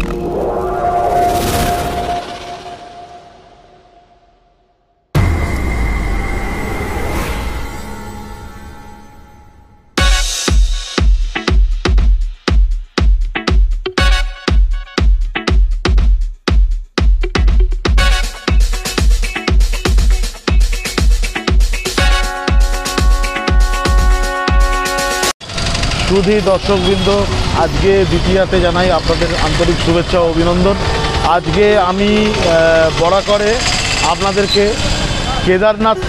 শুধু দর্শকবৃন্দ, আজকে দ্বিতীয়াতে জানাই আপনাদের আন্তরিক শুভেচ্ছা ও অভিনন্দন। আজকে আমি বরাকরে আপনাদেরকে কেদারনাথ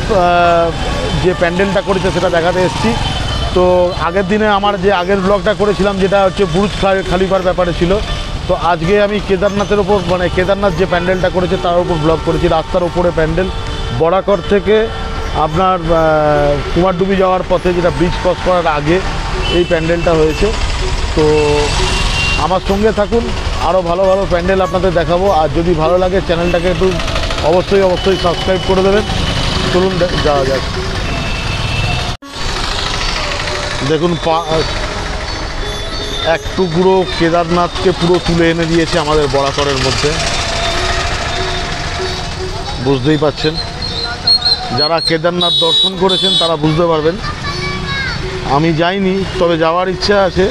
যে প্যান্ডেলটা করেছে সেটা দেখাতে এসেছি। তো আগের দিনে আমার যে আগের ব্লগটা করেছিলাম যেটা হচ্ছে বুর্জ খালিফার ব্যাপারে ছিল, তো আজকে আমি কেদারনাথের ওপর মানে কেদারনাথ যে প্যান্ডেলটা করেছে তার উপর ব্লগ করেছি। রাস্তার ওপরে প্যান্ডেল বরাকর থেকে আপনার কুমারডুবি যাওয়ার পথে, যেটা ব্রিজ ক্রস করার আগে এই প্যান্ডেলটা হয়েছে। তো আমার সঙ্গে থাকুন, আরও ভালো ভালো প্যান্ডেল আপনাদের দেখাবো। আর যদি ভালো লাগে চ্যানেলটাকে একটু অবশ্যই সাবস্ক্রাইব করে দেবেন। চলুন যাওয়া যাক। দেখুন এক টুকরো কেদারনাথকে পুরো তুলে এনে দিয়েছে আমাদের বরাকরের মধ্যে, বুঝতেই পাচ্ছেন। যারা কেদারনাথ দর্শন করেছেন তারা বুঝতে পারবেন। আমি যাইনি, তবে যাওয়ার ইচ্ছা আছে।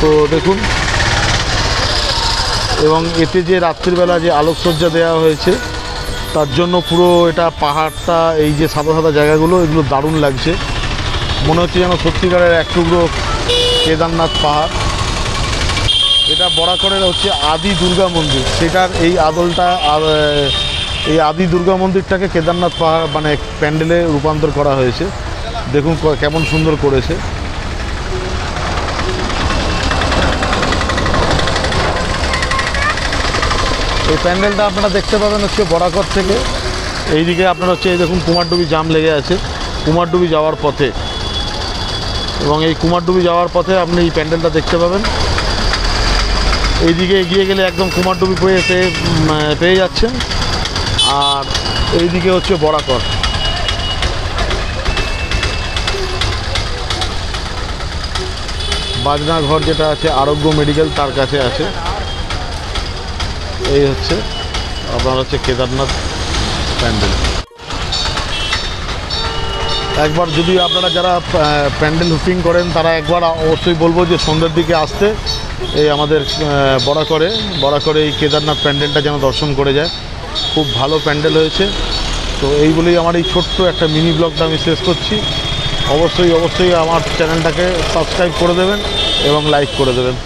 তো দেখুন, এবং এতে যে রাত্রিবেলা যে আলোকসজ্জা দেওয়া হয়েছে তার জন্য পুরো এটা পাহাড়টা, এই যে সাদা সাদা জায়গাগুলো, এগুলো দারুণ লাগছে। মনে হচ্ছে যেন সত্যিকারের এক টুকরো কেদারনাথ পাহাড়। এটা বরাকরের হচ্ছে আদি দুর্গা মন্দির, সেটার এই আদলটা আর এই আদি দুর্গা মন্দিরটাকে কেদারনাথ পাহাড় মানে প্যান্ডেলে রূপান্তর করা হয়েছে। দেখুন কেমন সুন্দর করেছে। এই প্যান্ডেলটা আপনারা দেখতে পাবেন হচ্ছে বরাকর থেকে। এইদিকে আপনারা হচ্ছে এই দেখুন কুমারডুবি জাম লেগে আছে কুমারডুবি যাওয়ার পথে, এবং এই কুমারডুবি যাওয়ার পথে আপনি এই প্যান্ডেলটা দেখতে পাবেন। এইদিকে এগিয়ে গেলে একদম কুমারডুবি পেয়ে যাচ্ছেন। আর এইদিকে হচ্ছে বরাকর। বাজনাঘর যেটা আছে আরোগ্য মেডিকেল তার কাছে আছে। এই হচ্ছে আপনার হচ্ছে কেদারনাথ প্যান্ডেল। একবার যদি আপনারা যারা প্যান্ডেল হুপিং করেন তারা একবার অবশ্যই বলবো যে সন্ধ্যের দিকে আসতে এই আমাদের বরাকরে এই কেদারনাথ প্যান্ডেলটা যেন দর্শন করে যায়। খুব ভালো প্যান্ডেল হয়েছে। তো এই বলেই আমার এই ছোট্ট একটা মিনি ব্লগটা আমি শেষ করছি। অবশ্যই আমার চ্যানেলটাকে সাবস্ক্রাইব করে দেবেন এবং লাইক করে দেবেন।